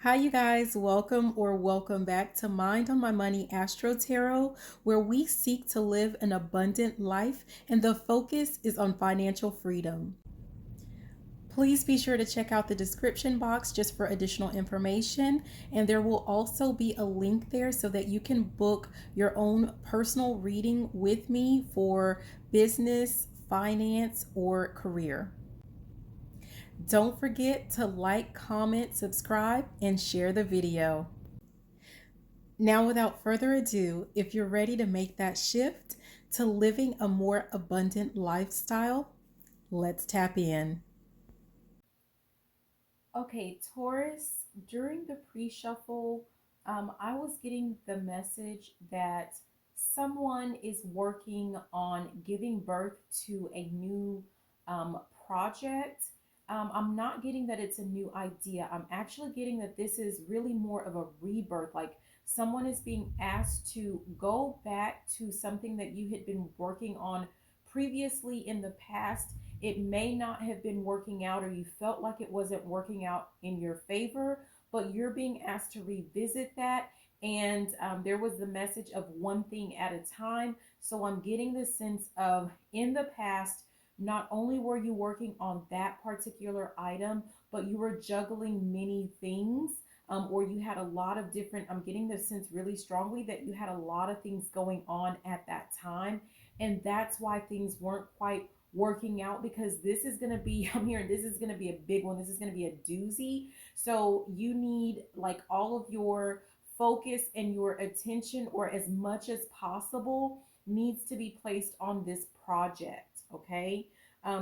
Hi, you guys. Welcome back to Mind on My Money Astro Tarot, where we seek to live an abundant life and the focus is on financial freedom. Please be sure to check out the description box just for additional information, and there will also be a link there so that you can book your own personal reading with me for business, finance, or career. Don't forget to like, comment, subscribe, and share the video. Now, without further ado, if you're ready to make that shift to living a more abundant lifestyle, let's tap in. Okay, Taurus, during the pre-shuffle, I was getting the message that someone is working on giving birth to a new project. I'm not getting that it's a new idea. I'm actually getting that this is really more of a rebirth. Like someone is being asked to go back to something that you had been working on previously in the past. It may not have been working out, or you felt like it wasn't working out in your favor, but you're being asked to revisit that. And there was the message of one thing at a time. So I'm getting the sense of in the past, not only were you working on that particular item, but you were juggling many things. Or you had a lot of different, I'm getting the sense really strongly that you had a lot of things going on at that time. And that's why things weren't quite working out, because this is going to be, I'm hearing this is going to be a big one. This is going to be a doozy. So you need like all of your focus and your attention, or as much as possible, needs to be placed on this project. Okay.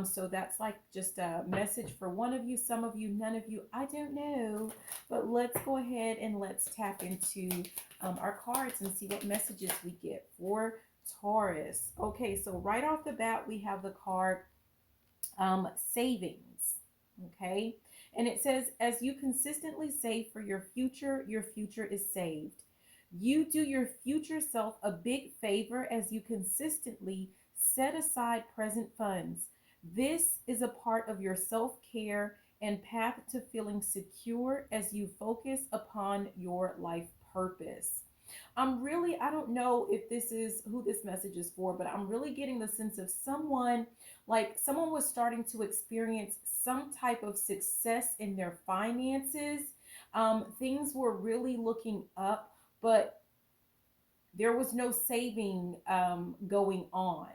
So that's like just a message for one of you, some of you, none of you, I don't know. But let's go ahead and let's tap into our cards and see what messages we get for Taurus. Okay, so right off the bat, we have the card savings. Okay, and it says, as you consistently save for your future is saved. You do your future self a big favor as you consistently set aside present funds. This is a part of your self care and path to feeling secure as you focus upon your life purpose. I don't know if this is who this message is for, but I'm really getting the sense of someone, like someone was starting to experience some type of success in their finances. Things were really looking up, but there was no saving going on.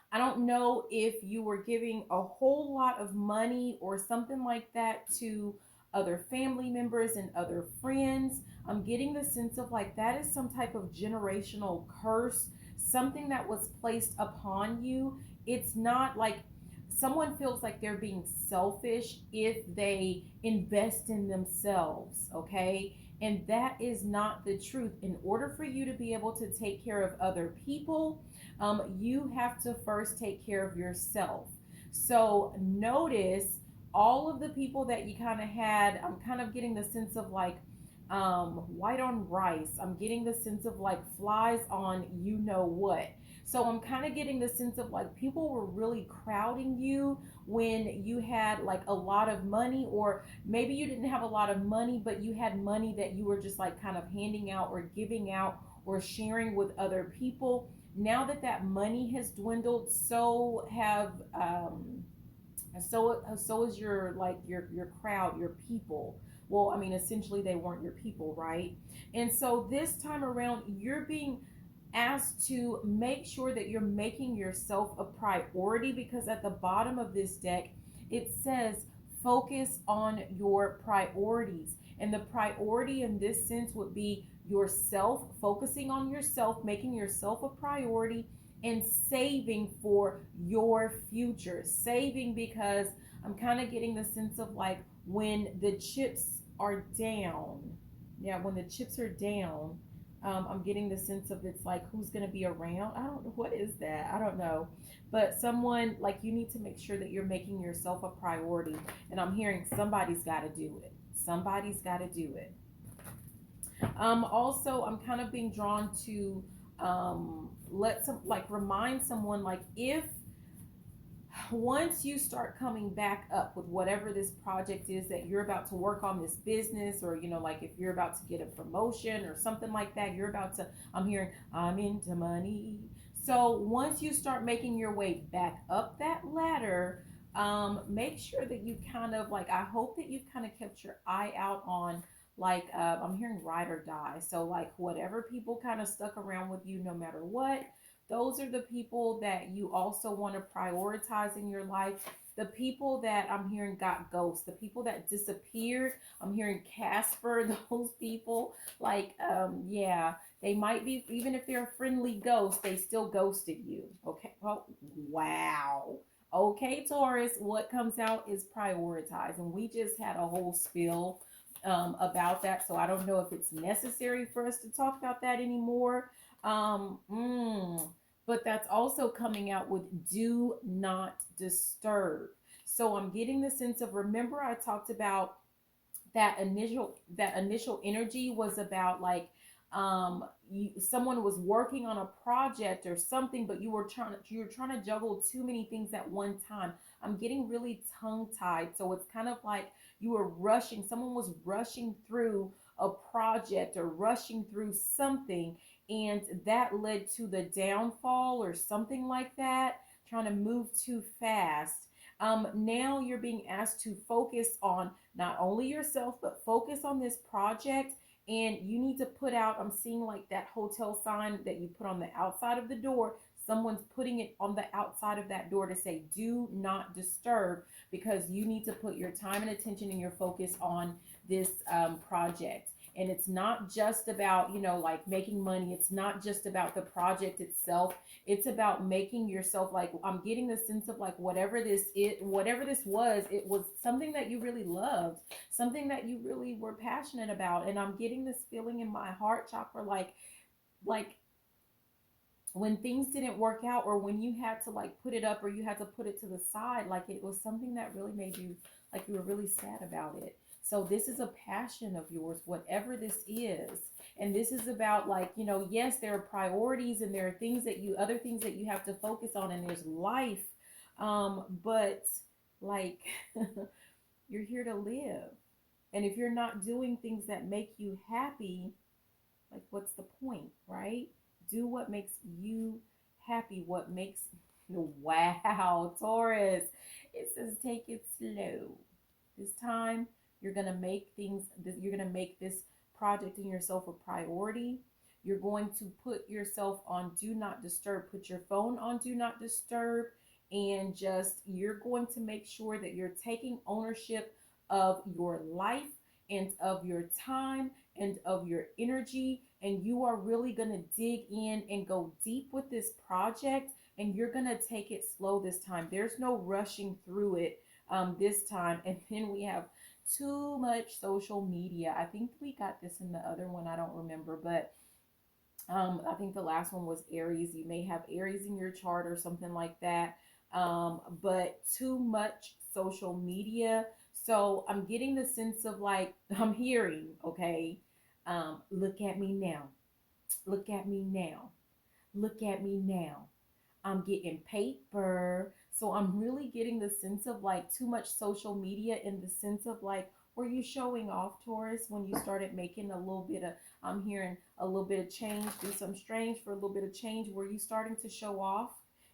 I don't know if you were giving a whole lot of money or something like that to other family members and other friends. I'm getting the sense of like that is some type of generational curse, something that was placed upon you. It's not like someone feels like they're being selfish if they invest in themselves, okay? And that is not the truth. In order for you to be able to take care of other people, you have to first take care of yourself. So notice all of the people that you kind of had. I'm kind of getting the sense of like white on rice. I'm getting the sense of like flies on you know what. So I'm kind of getting the sense of like people were really crowding you when you had like a lot of money, or maybe you didn't have a lot of money, but you had money that you were just like kind of handing out or giving out or sharing with other people. Now that that money has dwindled, so have so is your like your crowd, your people. Well, I mean, essentially they weren't your people, right? And so this time around, you're being asked to make sure that you're making yourself a priority, because at the bottom of this deck it says focus on your priorities. And the priority in this sense would be yourself, focusing on yourself, making yourself a priority, and saving for your future. Saving because I'm kind of getting the sense of like when the chips are down. Yeah, when the chips are down, I'm getting the sense of it's like who's going to be around. I don't know. What is that? I don't know. But someone, like, you need to make sure that you're making yourself a priority. And I'm hearing somebody's got to do it. Somebody's got to do it. Also, I'm kind of being drawn to let some like remind someone like if once you start coming back up with whatever this project is that you're about to work on, this business, or like if you're about to get a promotion or something like that, you're about to, I'm hearing, I'm into money. So once you start making your way back up that ladder, make sure that you kind of like, I hope that you've kind of kept your eye out on, like, I'm hearing ride or die. So like whatever people kind of stuck around with you no matter what, those are the people that you also want to prioritize in your life. The people that I'm hearing got ghosts, the people that disappeared, I'm hearing Casper, those people, like, yeah, they might be, even if they're a friendly ghost, they still ghosted you. Okay. Oh, wow. Okay, Taurus, what comes out is prioritize. And we just had a whole spill about that. So I don't know if it's necessary for us to talk about that anymore. Um, mm, but that's also coming out with do not disturb. So I'm getting the sense of, remember I talked about that initial energy was about like, someone was working on a project or something, but you were trying to juggle too many things at one time. I'm getting really tongue tied, so it's kind of like you were rushing, someone was rushing through a project or rushing through something, and that led to the downfall or something like that, trying to move too fast. Now you're being asked to focus on not only yourself, but focus on this project. And you need to put out, I'm seeing like that hotel sign that you put on the outside of the door. Someone's putting it on the outside of that door to say, do not disturb, because you need to put your time and attention and your focus on this project. And it's not just about, like making money. It's not just about the project itself. It's about making yourself, like, I'm getting the sense of like, whatever this was, it was something that you really loved, something that you really were passionate about. And I'm getting this feeling in my heart chakra, like when things didn't work out, or when you had to like put it up, or you had to put it to the side, like it was something that really made you, like you were really sad about it. So this is a passion of yours, whatever this is. And this is about like, yes, there are priorities, and there are other things that you have to focus on, and there's life. But like, you're here to live. And if you're not doing things that make you happy, like, what's the point, right? Do what makes you happy. What makes, wow, Taurus. It says take it slow. This time, you're going to make this project in yourself a priority. You're going to put yourself on do not disturb. Put your phone on do not disturb. And you're going to make sure that you're taking ownership of your life and of your time and of your energy. And you are really going to dig in and go deep with this project. And you're going to take it slow this time. There's no rushing through it this time. And then we have too much social media. I think we got this in the other one. I don't remember, but I think the last one was Aries. You may have Aries in your chart or something like that. But too much social media. So I'm getting the sense of like, I'm hearing, okay, look at me now. Look at me now. Look at me now. I'm getting paper. So I'm really getting the sense of like too much social media, in the sense of like, were you showing off, Taurus, when you started making a little bit of, I'm hearing a little bit of change, do some strange for a little bit of change. Were you starting to show off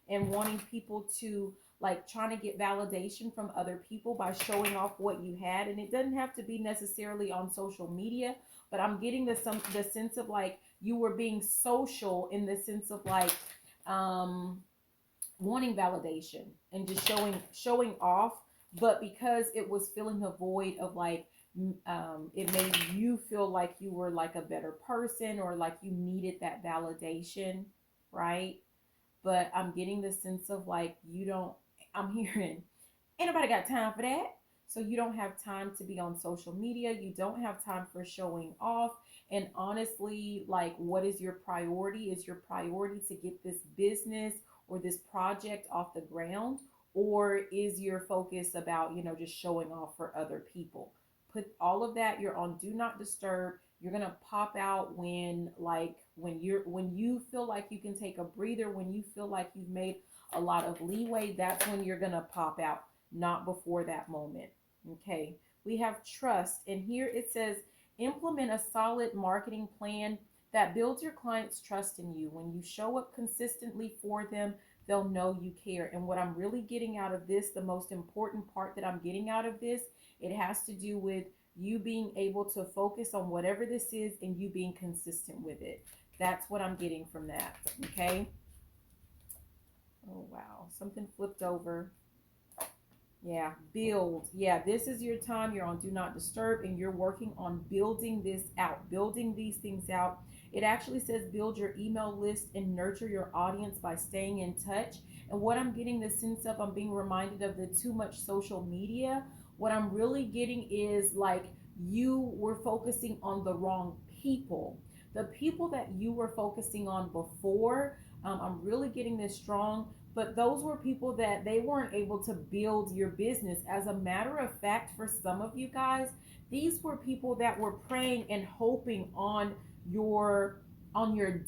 and wanting people to, like, trying to get validation from other people by showing off what you had? And it doesn't have to be necessarily on social media, but I'm getting the sense of like you were being social, in the sense of like, um wanting validation and just showing off. But because it was filling the void of like, it made you feel like you were like a better person, or like you needed that validation, right? But I'm getting the sense of like, you don't, I'm hearing, ain't nobody got time for that. So you don't have time to be on social media. You don't have time for showing off. And honestly, like, what is your priority? Is your priority to get this business or this project off the ground? Or is your focus about, just showing off for other people? Put all of that, you're on do not disturb. You're going to pop out when, like, when you feel like you can take a breather, when you feel like you've made a lot of leeway, that's when you're going to pop out, not before that moment. Okay. We have trust. And here it says, implement a solid marketing plan that builds your clients' trust in you. When you show up consistently for them, they'll know you care. And what I'm really getting out of this, the most important part that I'm getting out of this, it has to do with you being able to focus on whatever this is and you being consistent with it. That's what I'm getting from that. Okay. Oh, wow. Something flipped over. Yeah, build. Yeah, this is your time. You're on do not disturb and you're working on building this out, building these things out. It actually says build your email list and nurture your audience by staying in touch. And what I'm getting the sense of, I'm being reminded of the too much social media. What I'm really getting is like you were focusing on the wrong people. The people that you were focusing on before, I'm really getting this strong, but those were people that they weren't able to build your business. As a matter of fact, for some of you guys, these were people that were praying and hoping on your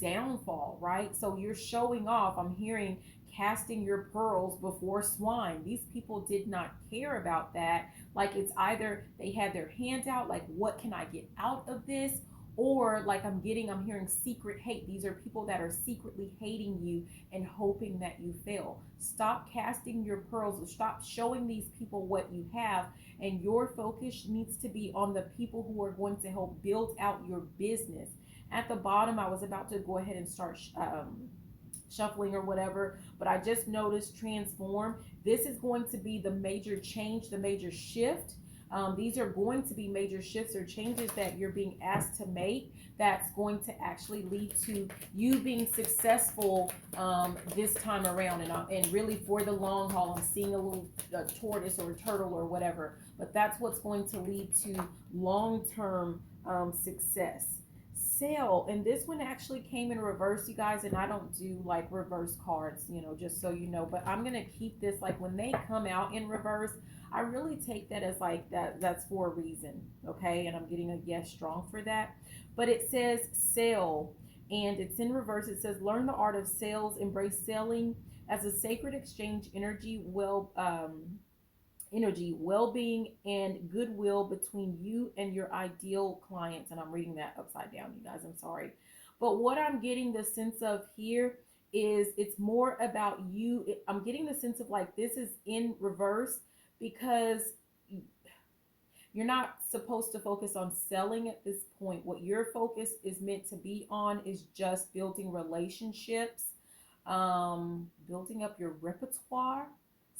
downfall, right? So you're showing off. I'm hearing casting your pearls before swine. These people did not care about that. Like it's either they had their hand out, like what can I get out of this? Or like I'm hearing secret hate. These are people that are secretly hating you and hoping that you fail. Stop casting your pearls. Stop showing these people what you have. And your focus needs to be on the people who are going to help build out your business. At the bottom, I was about to go ahead and start shuffling or whatever, but I just noticed transform. This is going to be the major change, the major shift. These are going to be major shifts or changes that you're being asked to make that's going to actually lead to you being successful this time around. And really for the long haul, I'm seeing a little tortoise or a turtle or whatever, but that's what's going to lead to long-term success. Sale, and this one actually came in reverse, you guys, and I don't do like reverse cards, just so you know, but I'm gonna keep this, like when they come out in reverse, I really take that as like that's for a reason. Okay, and I'm getting a yes strong for that. But it says sale, and it's in reverse. It says learn the art of sales, embrace selling as a sacred exchange energy, well-being, and goodwill between you and your ideal clients. And I'm reading that upside down, you guys, I'm sorry. But what I'm getting the sense of here is it's more about you. I'm getting the sense of like this is in reverse because you're not supposed to focus on selling at this point. What your focus is meant to be on is just building relationships, building up your repertoire.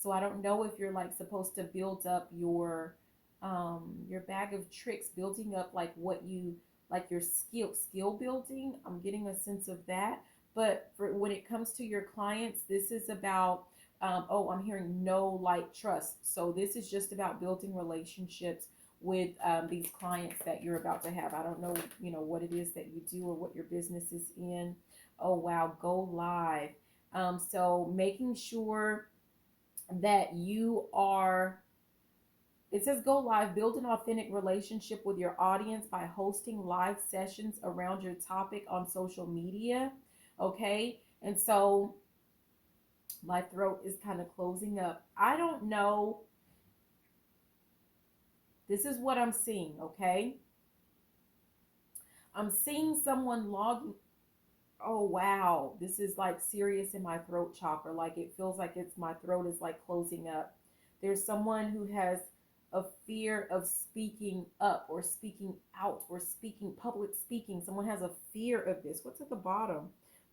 So I don't know if you're like supposed to build up your bag of tricks, building up like what you like your skill building. I'm getting a sense of that. But for when it comes to your clients, this is about I'm hearing know, like, trust. So this is just about building relationships with these clients that you're about to have. I don't know, what it is that you do or what your business is in. Oh, wow. Go live. So making sure that it says go live, build an authentic relationship with your audience by hosting live sessions around your topic on social media. Okay. And so my throat is kind of closing up. I don't know. This is what I'm seeing. Okay. I'm seeing someone logging. Oh, wow. This is like serious in my throat chakra. Like it feels like my throat is like closing up. There's someone who has a fear of speaking up or speaking out or public speaking. Someone has a fear of this. What's at the bottom?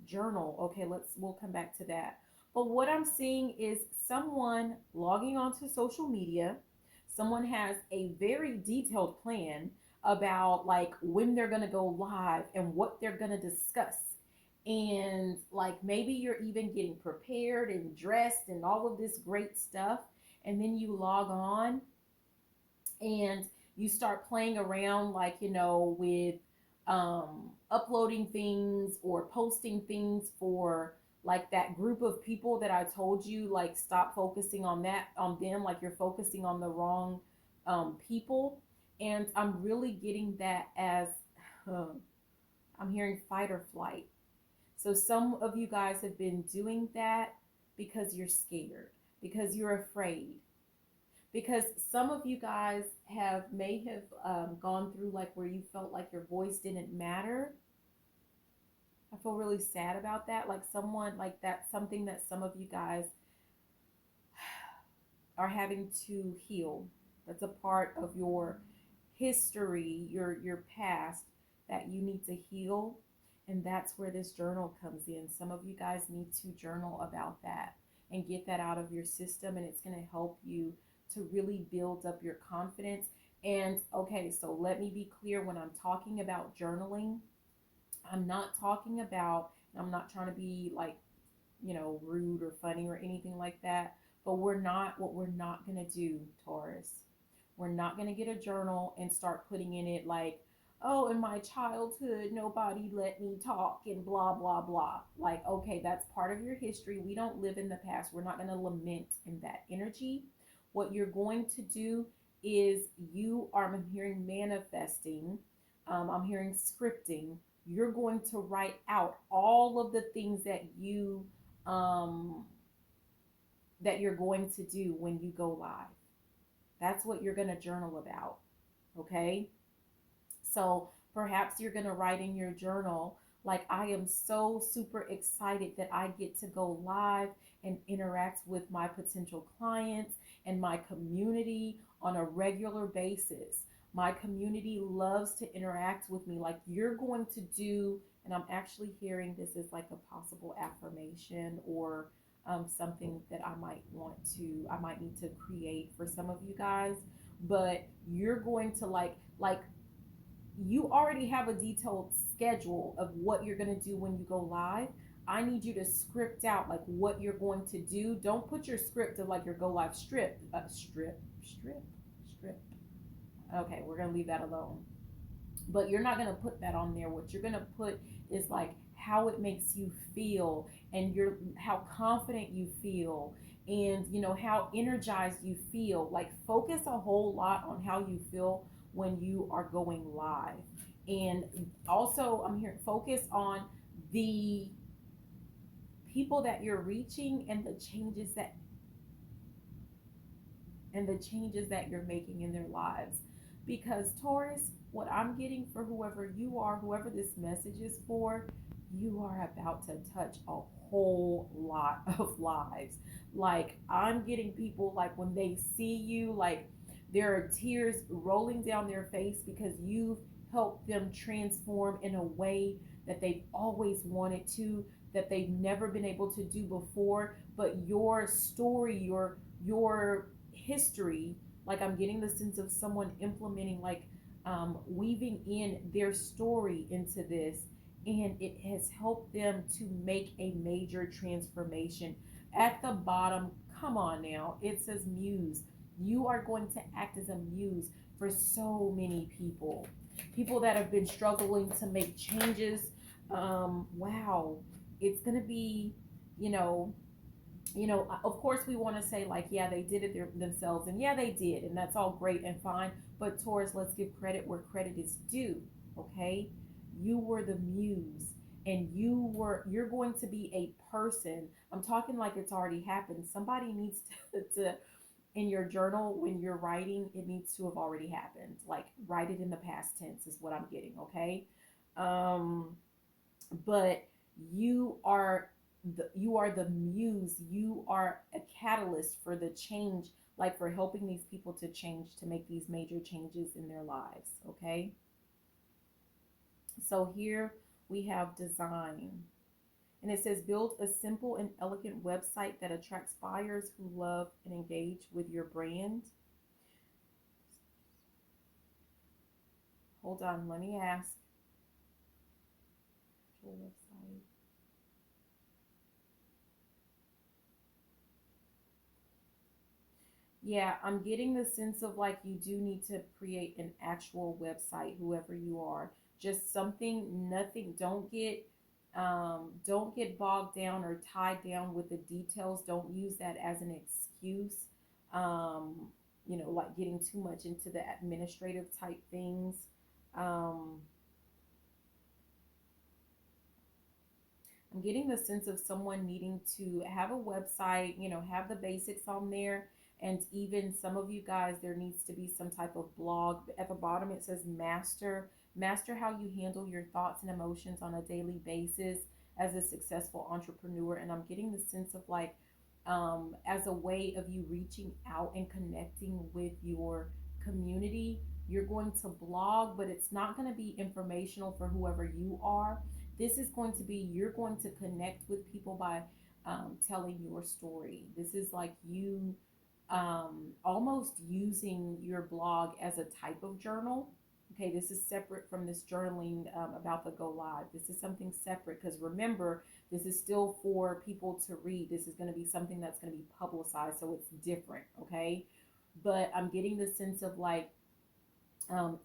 Journal. Okay, we'll come back to that. But what I'm seeing is someone logging onto social media. Someone has a very detailed plan about like when they're going to go live and what they're going to discuss. And like maybe you're even getting prepared and dressed and all of this great stuff. And then you log on and you start playing around like, with uploading things or posting things for like that group of people that I told you, like stop focusing on them, like you're focusing on the wrong people. And I'm really getting that as I'm hearing fight or flight. So some of you guys have been doing that because you're scared, because you're afraid, because some of you guys may have gone through like where you felt like your voice didn't matter. I feel really sad about that. Like someone like that's something that some of you guys are having to heal. That's a part of your history, your past that you need to heal. And that's where this journal comes in. Some of you guys need to journal about that and get that out of your system, and it's going to help you to really build up your confidence. And okay, so let me be clear, when I'm talking about journaling, I'm not talking about, I'm not trying to be like, rude or funny or anything like that. But what we're not going to do, Taurus, we're not going to get a journal and start putting in it like, oh, in my childhood, nobody let me talk and blah, blah, blah. Like, okay, that's part of your history. We don't live in the past. We're not going to lament in that energy. What you're going to do is I'm hearing manifesting, I'm hearing scripting. You're going to write out all of the things um, that you're going to do when you go live. That's what you're going to journal about. Okay. So perhaps you're going to write in your journal, like, I am so super excited that I get to go live and interact with my potential clients and my community on a regular basis. My community loves to interact with me. Like you're going to do, and I'm actually hearing this as like a possible affirmation or something that I might need to create for some of you guys. But you're going to like you already have a detailed schedule of what you're going to do when you go live. I need you to script out like what you're going to do. Don't put your script of like your go live strip. Okay, we're going to leave that alone. But you're not going to put that on there. What you're going to put is like how it makes you feel, and how confident you feel, and how energized you feel. Like focus a whole lot on how you feel when you are going live. And also I'm here, focus on the people that you're reaching and the changes that you're making in their lives. Because Taurus, what I'm getting for whoever you are, whoever this message is for, you are about to touch a whole lot of lives. Like I'm getting people like when they see you, like there are tears rolling down their face because you've helped them transform in a way that they've always wanted to, that they've never been able to do before. But your story, your history, like I'm getting the sense of someone implementing, like weaving in their story into this, and it has helped them to make a major transformation. At the bottom, come on now, it says muse. You are going to act as a muse for so many people that have been struggling to make changes. Wow, it's going to be, you know, of course we want to say like, yeah, they did it themselves, and yeah, they did, and that's all great and fine. But Taurus, let's give credit where credit is due. Okay, you were the muse, and you're going to be a person. I'm talking like it's already happened. Somebody needs to in your journal when you're writing, it needs to have already happened. Like write it in the past tense is what I'm getting. Okay, um, but you are the muse. You are a catalyst for the change, like for helping these people to change, to make these major changes in their lives. Okay, so here we have design, and it says build a simple and elegant website that attracts buyers who love and engage with your brand. Hold on, let me ask. Website. Yeah, I'm getting the sense of like you do need to create an actual website, whoever you are. Just something, nothing, don't get bogged down or tied down with the details. Don't use that as an excuse. Um, like getting too much into the administrative type things. Um, I'm getting the sense of someone needing to have a website, have the basics on there. And even some of you guys, there needs to be some type of blog. At the bottom, it says master how you handle your thoughts and emotions on a daily basis as a successful entrepreneur. And I'm getting the sense of like, as a way of you reaching out and connecting with your community, you're going to blog, but it's not going to be informational for whoever you are. This is going to be, you're going to connect with people by telling your story. This is like you almost using your blog as a type of journal. Okay, this is separate from this journaling about the go live. This is something separate because remember, this is still for people to read. This is going to be something that's going to be publicized, so it's different. Okay, but I'm getting the sense of like,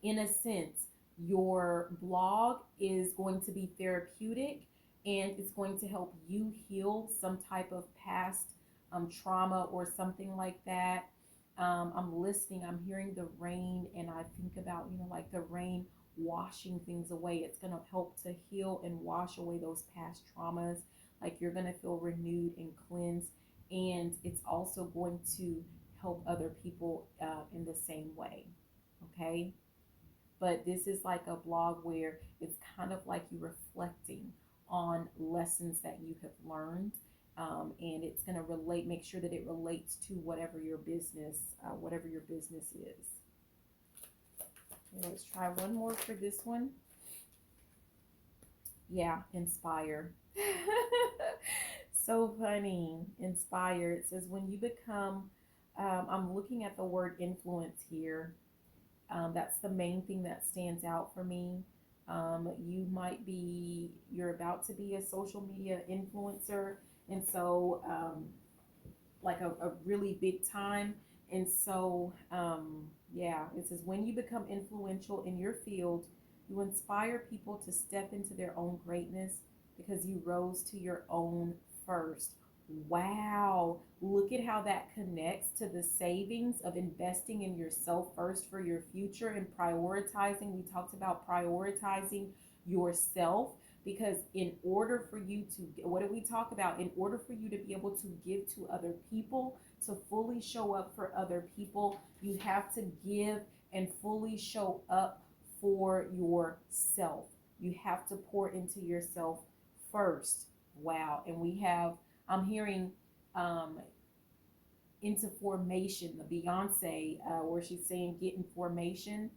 in a sense, your blog is going to be therapeutic and it's going to help you heal some type of past trauma or something like that. I'm listening, I'm hearing the rain, and I think about, like the rain washing things away. It's going to help to heal and wash away those past traumas. Like you're going to feel renewed and cleansed. And it's also going to help other people in the same way. Okay. But this is like a blog where it's kind of like you reflecting on lessons that you have learned. And it's going to make sure that it relates to whatever your business is. Okay, let's try one more for this one. Yeah, inspire. So funny. Inspire. It says when you become, I'm looking at the word influence here. That's the main thing that stands out for me. You're about to be a social media influencer. And so, like a really big time. And so, yeah, it says when you become influential in your field, you inspire people to step into their own greatness because you rose to your own first. Wow. Look at how that connects to the savings of investing in yourself first for your future and prioritizing. We talked about prioritizing yourself because in order for you to, what did we talk about? In order for you to be able to give to other people, to fully show up for other people, you have to give and fully show up for yourself. You have to pour into yourself first. Wow. And I'm hearing into formation, the Beyonce, where she's saying get in formation.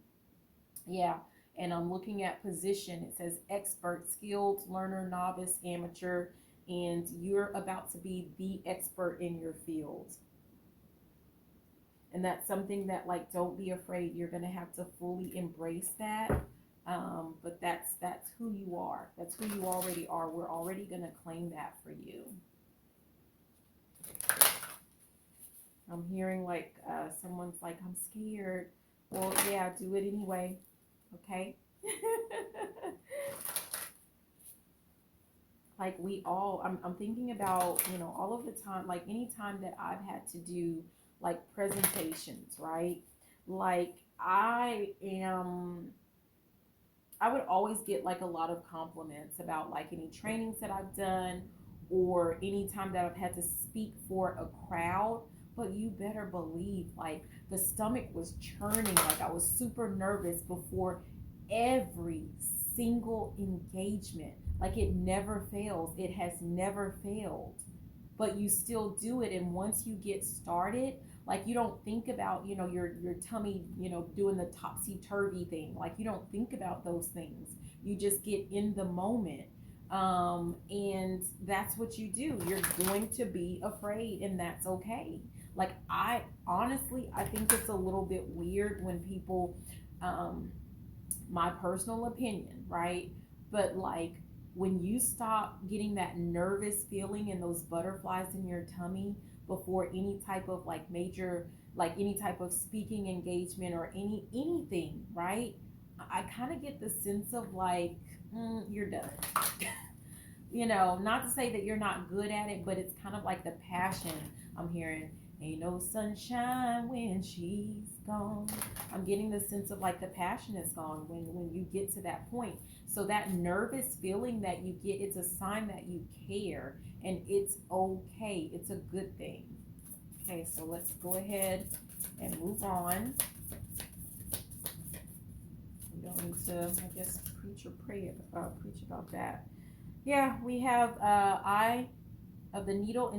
Yeah. And I'm looking at position. It says expert, skilled, learner, novice, amateur, and you're about to be the expert in your field. And that's something that, like, don't be afraid. You're going to have to fully embrace that. But that's who you are. That's who you already are. We're already going to claim that for you. I'm hearing like someone's like, I'm scared. Well, yeah, do it anyway. Okay. Like I'm thinking about, all of the time, like any time that I've had to do like presentations, right? Like I would always get like a lot of compliments about like any trainings that I've done or any time that I've had to speak for a crowd. But you better believe, like, the stomach was churning. Like, I was super nervous before every single engagement. Like, it never fails. It has never failed. But you still do it. And once you get started, like, you don't think about, your tummy, doing the topsy-turvy thing. Like, you don't think about those things. You just get in the moment. And that's what you do. You're going to be afraid, and that's okay. Like, I think it's a little bit weird when people, my personal opinion, right? But like, when you stop getting that nervous feeling and those butterflies in your tummy before any type of like major, like any type of speaking engagement or anything, right? I kind of get the sense of like, you're done. Not to say that you're not good at it, but it's kind of like the passion I'm hearing. Ain't no sunshine when she's gone. I'm getting the sense of like the passion is gone when you get to that point. So that nervous feeling that you get, it's a sign that you care, and it's okay. It's a good thing. Okay, so let's go ahead and move on. We don't need to, I guess, preach or preach about that. Yeah, we have I of the needle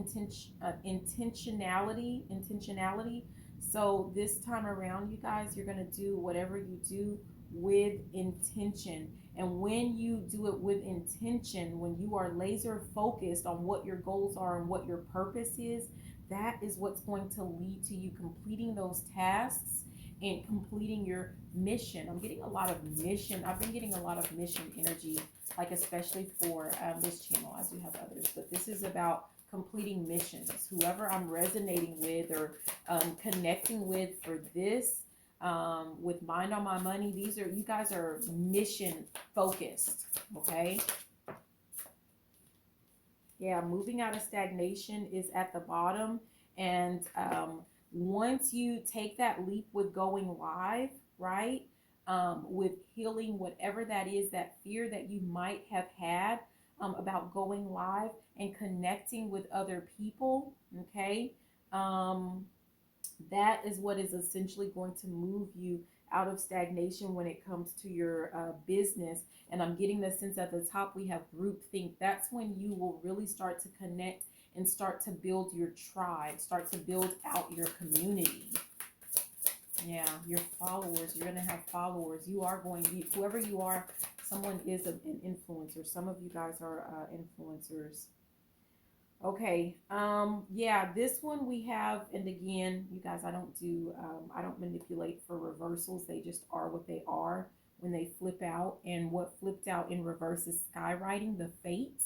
intentionality. So this time around, you guys, you're going to do whatever you do with intention. And when you do it with intention, when you are laser focused on what your goals are and what your purpose is, that is what's going to lead to you completing those tasks and completing your mission. I'm getting a lot of mission. I've been getting a lot of mission energy, like especially for this channel. I do have others, but this is about completing missions. Whoever I'm resonating with or connecting with for this, with Mind on My Money, you guys are mission focused. Okay. Yeah, moving out of stagnation is at the bottom. And once you take that leap with going live, right? With healing whatever that is, that fear that you might have had about going live and connecting with other people, okay? That is what is essentially going to move you out of stagnation when it comes to your business. And I'm getting the sense at the top we have groupthink. That's when you will really start to connect and start to build your tribe, start to build out your community. Yeah, your followers. You're going to have followers. You are going to, whoever you are, someone is an influencer. Some of you guys are influencers. Okay. Yeah, this one we have, and again, you guys, I don't manipulate for reversals. They just are what they are when they flip out. And what flipped out in reverse is skywriting, the fates.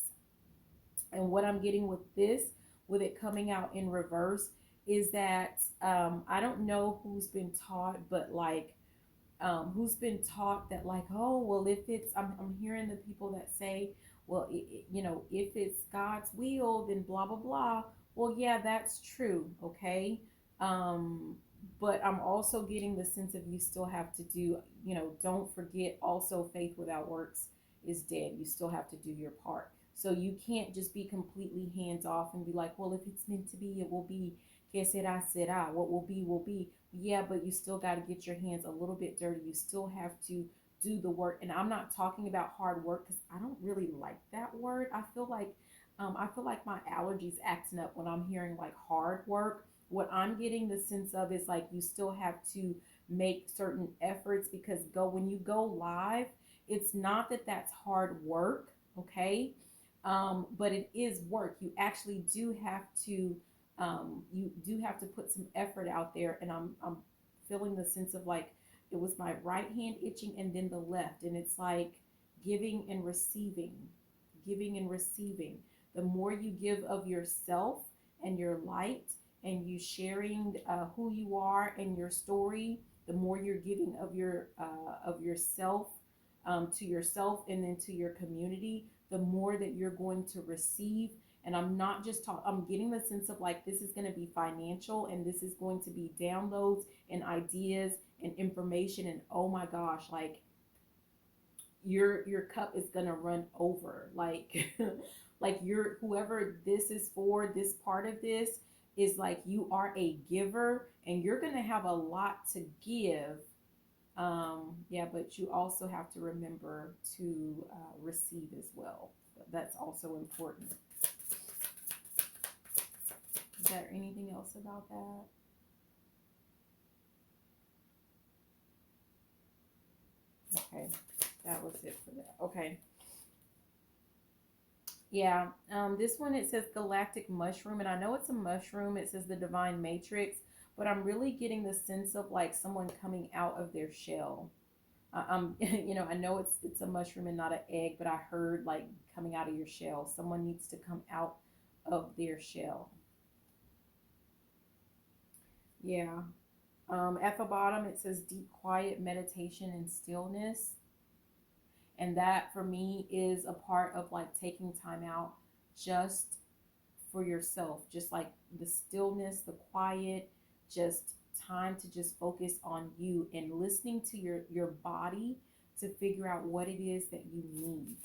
And what I'm getting with this, with it coming out in reverse, is that I don't know who's been taught, but like, who's been taught that like, oh, well, if it's, I'm hearing the people that say, well, if it's God's will, then blah, blah, blah. Well, yeah, that's true. Okay. But I'm also getting the sense of you still have to do, don't forget also faith without works is dead. You still have to do your part. So you can't just be completely hands off and be like, well, if it's meant to be, it will be. Que será, será. What will be, will be. Yeah, but you still got to get your hands a little bit dirty. You still have to do the work. And I'm not talking about hard work because I don't really like that word. I feel like my allergies acting up when I'm hearing like hard work. What I'm getting the sense of is like you still have to make certain efforts, because when you go live, it's not that that's hard work, okay? But it is work. You actually do have to put some effort out there. And I'm feeling the sense of like it was my right hand itching and then the left, and it's like giving and receiving, giving and receiving. The more you give of yourself and your light, and you sharing who you are and your story, the more you're giving of yourself, to yourself and then to your community, the more that you're going to receive. And I'm not just talking, I'm getting the sense of like this is going to be financial, and this is going to be downloads and ideas and information. And oh my gosh, like your cup is going to run over. Like like whoever this is for, this part of this is like you are a giver, and you're going to have a lot to give. Yeah, but you also have to remember to receive as well. That's also important. Is there anything else about that? Okay, that was it for that. Okay. Yeah, this one, it says galactic mushroom, and I know it's a mushroom. It says the divine matrix, but I'm really getting the sense of like someone coming out of their shell. I know it's a mushroom and not an egg, but I heard like coming out of your shell. Someone needs to come out of their shell. Yeah. At the bottom, it says deep, quiet meditation and stillness. And that for me is a part of like taking time out just for yourself, just like the stillness, the quiet, just time to just focus on you and listening to your body to figure out what it is that you need.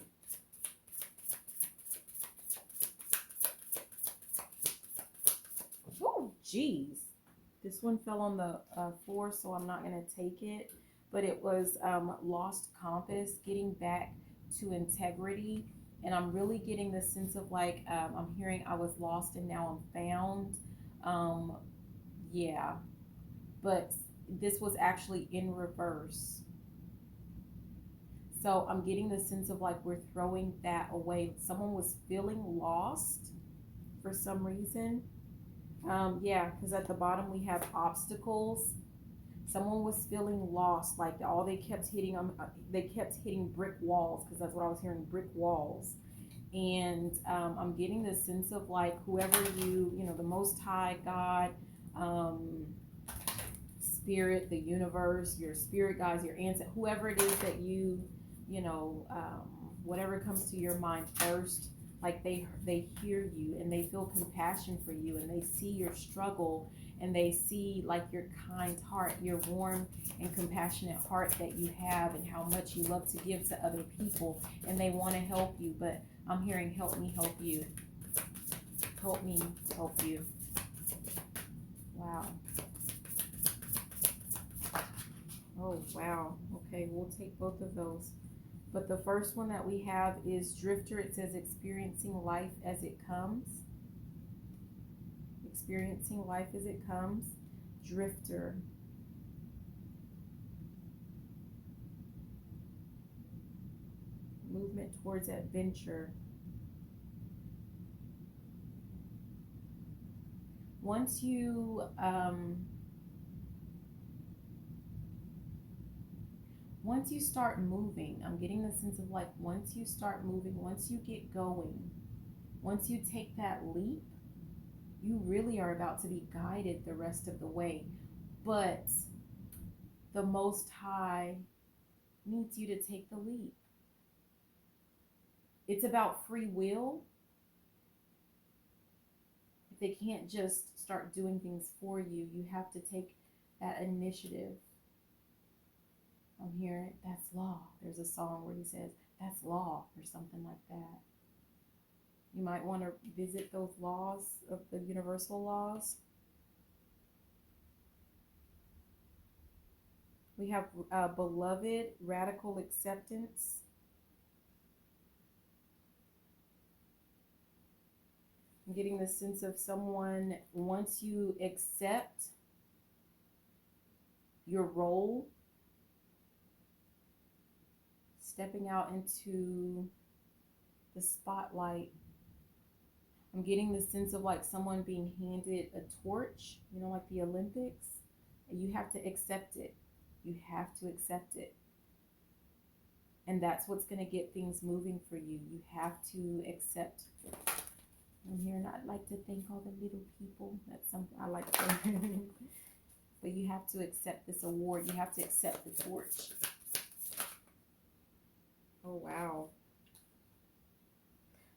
Oh, geez. This one fell on the floor, so I'm not going to take it. But it was lost compass, getting back to integrity. And I'm really getting the sense of like, I'm hearing I was lost and now I'm found. Um, yeah. But this was actually in reverse. So I'm getting the sense of like we're throwing that away. Someone was feeling lost for some reason. Yeah, because at the bottom we have obstacles. Someone was feeling lost, like all they kept hitting they kept hitting brick walls, because that's what I was hearing, brick walls. And I'm getting the sense of like whoever you know, the Most High, God, um, Spirit, the universe, your spirit guides, your ancestors, whoever it is that you know, whatever comes to your mind first, like they hear you and they feel compassion for you and they see your struggle and they see like your kind heart, your warm and compassionate heart that you have and how much you love to give to other people, and they want to help you. But I'm hearing, help me help you. Help me help you. Wow. Oh, wow. Okay, we'll take both of those. But the first one that we have is drifter. It says experiencing life as it comes. Experiencing life as it comes. Drifter. Movement towards adventure. Once you start moving, I'm getting the sense of like once you start moving, once you get going, once you take that leap, you really are about to be guided the rest of the way. But the Most High needs you to take the leap. It's about free will. They can't just start doing things for you. You have to take that initiative. I'm hearing that's law. There's a song where he says that's law or something like that. You might want to visit those laws of the universal laws. We have beloved, radical acceptance. I'm getting the sense of someone, once you accept your role, stepping out into the spotlight. I'm getting the sense of like someone being handed a torch, you know, like the Olympics, and you have to accept it. You have to accept it. And that's what's going to get things moving for you. You have to accept. I'm here, and I'd like to thank all the little people. That's something I like to. But you have to accept this award. You have to accept the torch. Oh, wow.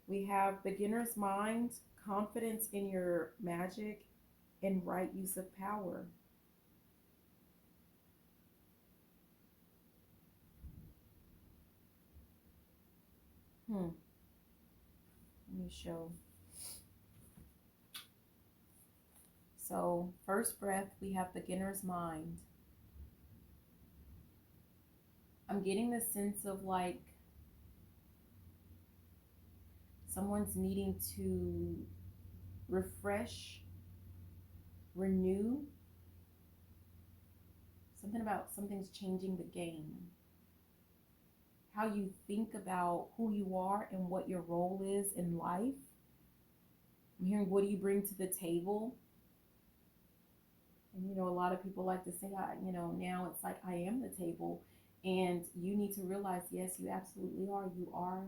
We have beginner's mind, confidence in your magic, and right use of power. Let me show. So, first breath, we have beginner's mind. I'm getting the sense of like someone's needing to refresh, renew. Something about something's changing the game. How you think about who you are and what your role is in life. I'm hearing, what do you bring to the table? And you know, a lot of people like to say, you know, now it's like I am the table. And you need to realize, yes, you absolutely are. You are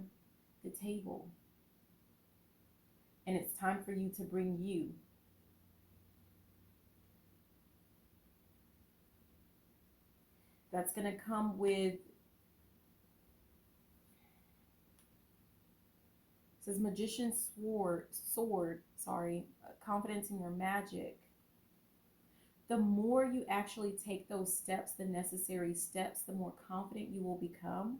the table. And it's time for you to bring you. That's going to come with It says magician's sword, confidence in your magic. The more you actually take those steps, the necessary steps, the more confident you will become.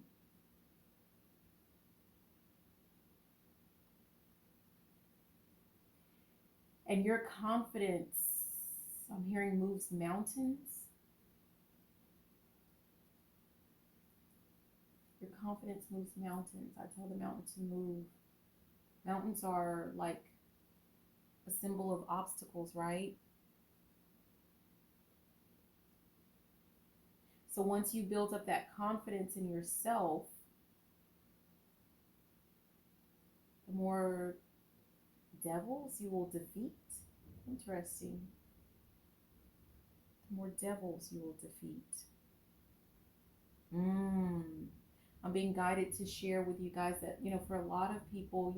And your confidence, I'm hearing, moves mountains. Your confidence moves mountains. I tell the mountain to move. Mountains are like a symbol of obstacles, right? So once you build up that confidence in yourself, the more devils you will defeat. Interesting. The more devils you will defeat. I'm being guided to share with you guys that, for a lot of people,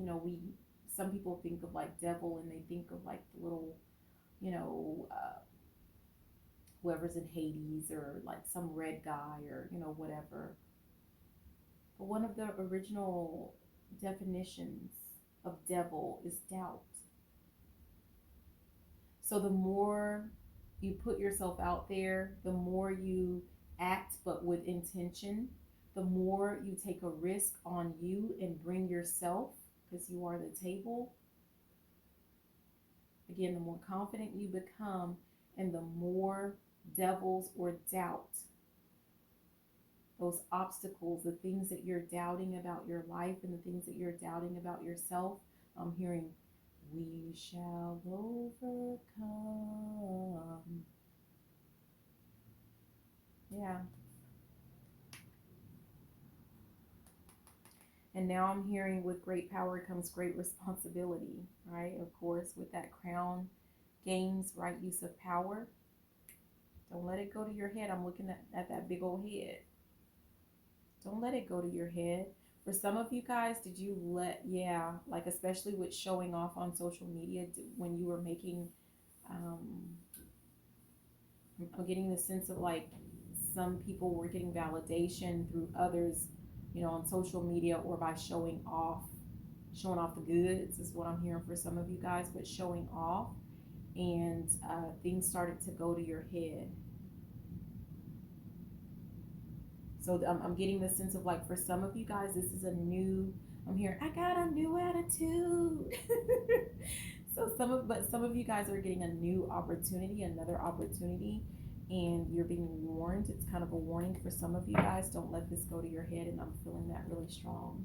some people think of like devil and they think of like the little, whoever's in Hades or like some red guy or, whatever. But one of the original definitions of devil is doubt. So the more you put yourself out there, the more you act but with intention, the more you take a risk on you and bring yourself, because you are the table. Again, the more confident you become and the more devils or doubt, those obstacles, the things that you're doubting about your life and the things that you're doubting about yourself, I'm hearing, we shall overcome. Yeah. And now I'm hearing, with great power comes great responsibility, right? Of course, with that crown gains right use of power. Don't let it go to your head. I'm looking at that big old head. Don't let it go to your head. For some of you guys, did you like especially with showing off on social media, when you were making, I'm getting the sense of like some people were getting validation through others, on social media or by showing off the goods is what I'm hearing for some of you guys, but showing off, and things started to go to your head. So I'm getting the sense of like for some of you guys, this is a new, I'm hearing, I got a new attitude. So some of you guys are getting a new opportunity, another opportunity, and you're being warned. It's kind of a warning for some of you guys. Don't let this go to your head, and I'm feeling that really strong.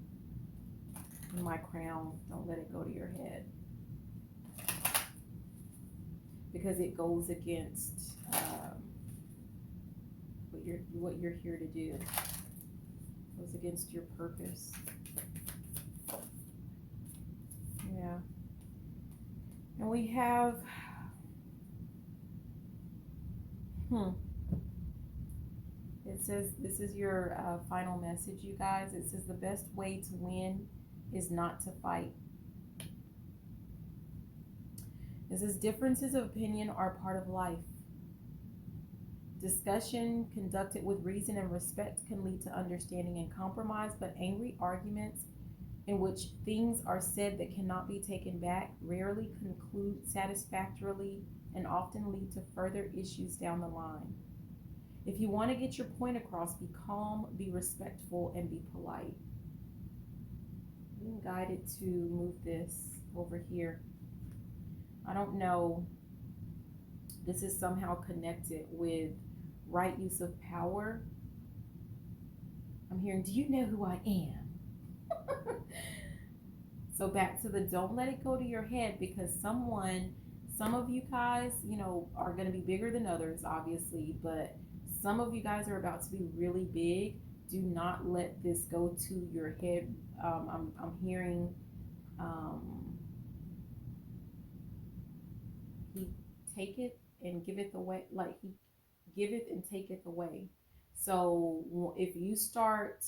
In my crown, don't let it go to your head, because it goes against what you're here to do. It goes against your purpose. Yeah. And we have it says, this is your final message, you guys. It says the best way to win is not to fight. It says differences of opinion are part of life. Discussion conducted with reason and respect can lead to understanding and compromise, but angry arguments in which things are said that cannot be taken back rarely conclude satisfactorily and often lead to further issues down the line. If you want to get your point across, be calm, be respectful, and be polite. I'm being guided to move this over here. I don't know. This is somehow connected with right use of power. I'm hearing, do you know who I am? So back to the don't let it go to your head, because some of you guys, are going to be bigger than others, obviously, but some of you guys are about to be really big. Do not let this go to your head. I'm hearing, he take it and give it away, like he give it and take it away. So if you start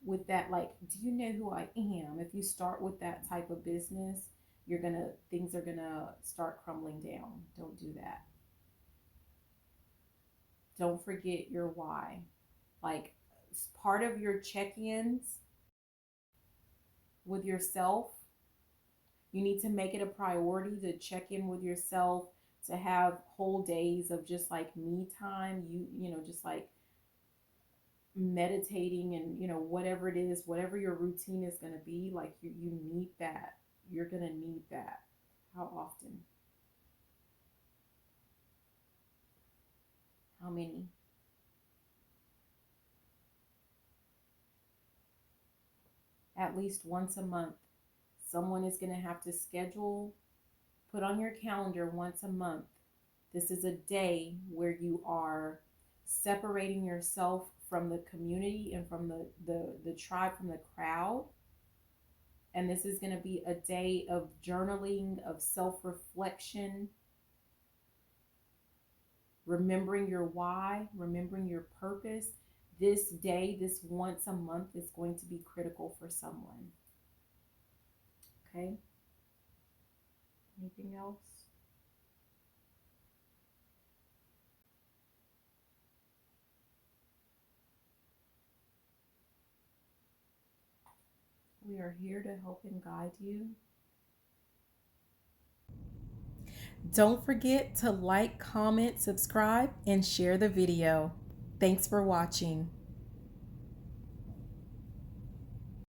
with that, like, do you know who I am? If you start with that type of business, things are gonna start crumbling down. Don't do that. Don't forget your why. Like, part of your check-ins with yourself. You need to make it a priority to check in with yourself, to have whole days of just like me time. You know, just like meditating and, you know, whatever it is, whatever your routine is going to be, like you need that. You're going to need that. How often? How many? At least once a month. Someone is going to have to schedule, put on your calendar once a month. This is a day where you are separating yourself from the community and from the tribe, from the crowd. And this is going to be a day of journaling, of self-reflection, remembering your why, remembering your purpose. This day, this once a month, is going to be critical for someone. Okay? Anything else? We are here to help and guide you. Don't forget to like, comment, subscribe, and share the video. Thanks for watching.